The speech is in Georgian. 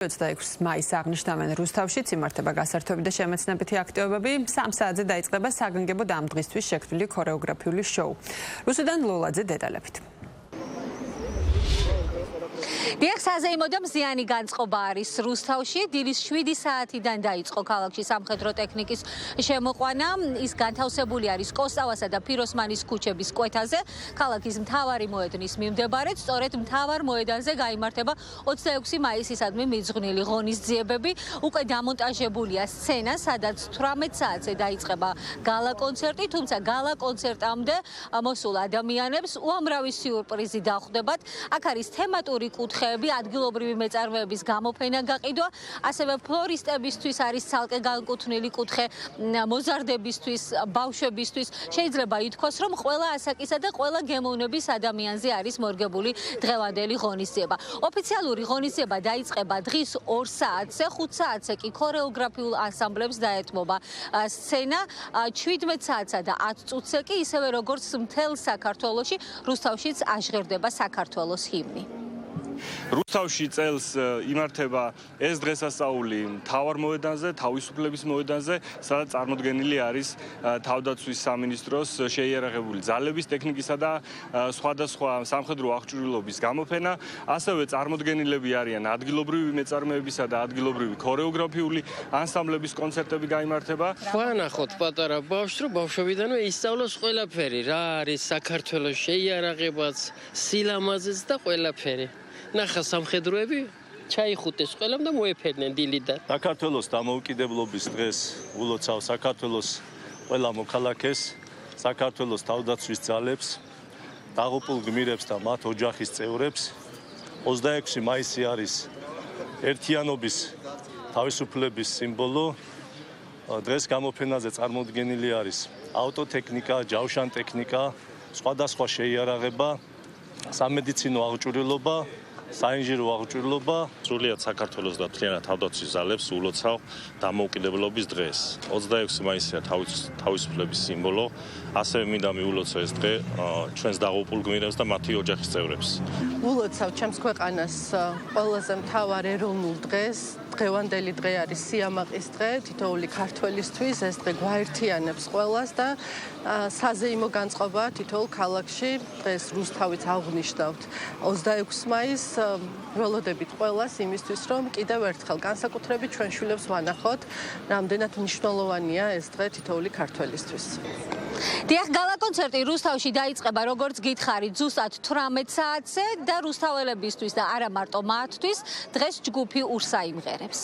26 მაისს აღნიშნავენ რუსთავშიც იმართება გასართობი და შემეცნებითი აქტივობები. 3 საათზე დაიწყება საგანგებო ამ დღისთვის შექმნილი ქორეოგრაფიული შოუ. რუსუდან ლოლაძე დეტალებით. დიახ, საზეიმო და მზიანი განწყობა არის რუსთავში. დილის 7 საათიდან დაიწყო ქალაქში სამხედრო ტექნიკის შემოყვანა. ის განთავსებული არის კოსტავასა და ფიროსმანის ქუჩების კვეთაზე. ქალაქის მთავარი მოედნის მიმდებარედ, სწორედ მთავარ მოედანზე გაიმართება 26 მაისისადმი მიძღვნილი ღონისძიებები. უკვე დამონტაჟებულია სცენა, სადაც 18 საათზე დაიწყება გალა კონცერტი, თუმცა გალა კონცერტამდე მოსულ ადამიანებს უამრავი სიურპრიზი დახვდებათ. აქ არის თემატური კუთხე ადგილობრივი მეწარმეების გამოფენა გაყიდვა, ასევე ფლორისტებისთვის არის ცალკე განკუთვნილი კუთხე, მოზარდებისთვის, ბავშვებისთვის. შეიძლება ითქვას, რომ ყველა ასაკისა და ყველა გემოვნების ადამიანზე არის მორგებული დღევანდელი ღონისძიება. ოფიციალური ღონისძიება დაიწყება დღის 2 საათზე, 5 საათზე კი ქორეოგრაფიულ ანსამბლებს დაეთმობა სცენა, 17 საათსა და 10 წუთზე კი ისევე როგორც მთელ საქართველოში, რუსთავშიც აჟღერდება საქართველოს ჰიმნი. რუსთავში წელს იმართება ეს დღესასწაული მთავარ მოედანზე, თავისუფლების მოედანზე, სადაც წარმოდგენილი არის თავდაცვის სამინისტროს შეიარაღებული ძალების ტექნიკისა და სხვადასხვა სამხედრო აღჭურვილობის გამოფენა. ასევე წარმოდგენილები არიან ადგილობრივი მეწარმეებისა და ადგილობრივი ქორეოგრაფიული ანსამბლების კონცერტები გაიმართება. ვანახოთ პატარა ბავშვს, რომ ბავშვობიდანვე ისწავლოს ყველაფერი, რა არის საქართველოს შეიარაღებაც, სილამაზეც და ყველაფერი. ნახა სამხედროები ჩაიხუტეს ყველამ და მოეფერნენ დილიდან. საქართველოს დამოუკიდებლობის დღეს ულოცავ საქართველოს ყველა მოქალაქეს, საქართველოს თავდაცვის ძალებს, დაღუპულ გმირებს და მათ ოჯახის წევრებს. 26 მაისი არის ერთიანობის, თავისუფლების სიმბოლო. დღეს გამოფენაზე წარმოდგენილი არის ავტოტექნიკა, ჯავშან ტექნიკა, სხვადასხვა შეიარაღება, სამედიცინო აღჭურვილობა, საინჟინრო აღჭურვილობა. სრულიად საქართველოს და მთლიანად თავდაცვის ძალებს ულოცავ დამოუკიდებლობის დღეს. 26 მაისია თავისუფლების სიმბოლო. ასევე მინდა მიულოცო ეს დღე ჩვენს დაღუპულ გმირებს და მათი ოჯახის წევრებს. ულოცავ ჩემს ქვეყანას ყველაზე მთავარ ეროვნულ დღეს. დღევანდელი დღე არის სიამაყის დღე, თითოეული ქართველისთვის. ეს დღე გვაერთიანებს ყველას და საზეიმო განწყობა თითოეულ ქალაქში. დღეს რუსთავიც აღვნიშნავთ 26 მაისს. ველოდებით ყველას იმისთვის, რომ კიდევ ერთხელ განსაკუთრებით ჩვენ შვილებს ვანახოთ, რამდენად მნიშვნელოვანია ეს დღე თითოეული ქართველისთვის. დიახ, გალა კონცერტი რუსთავში დაიწყება, როგორც გითხარით, ზუსტად 18 საათზე და რუსთაველებისთვის და არა მარტო მათთვის დღეს ჯგუფი ურსა იმღერებს.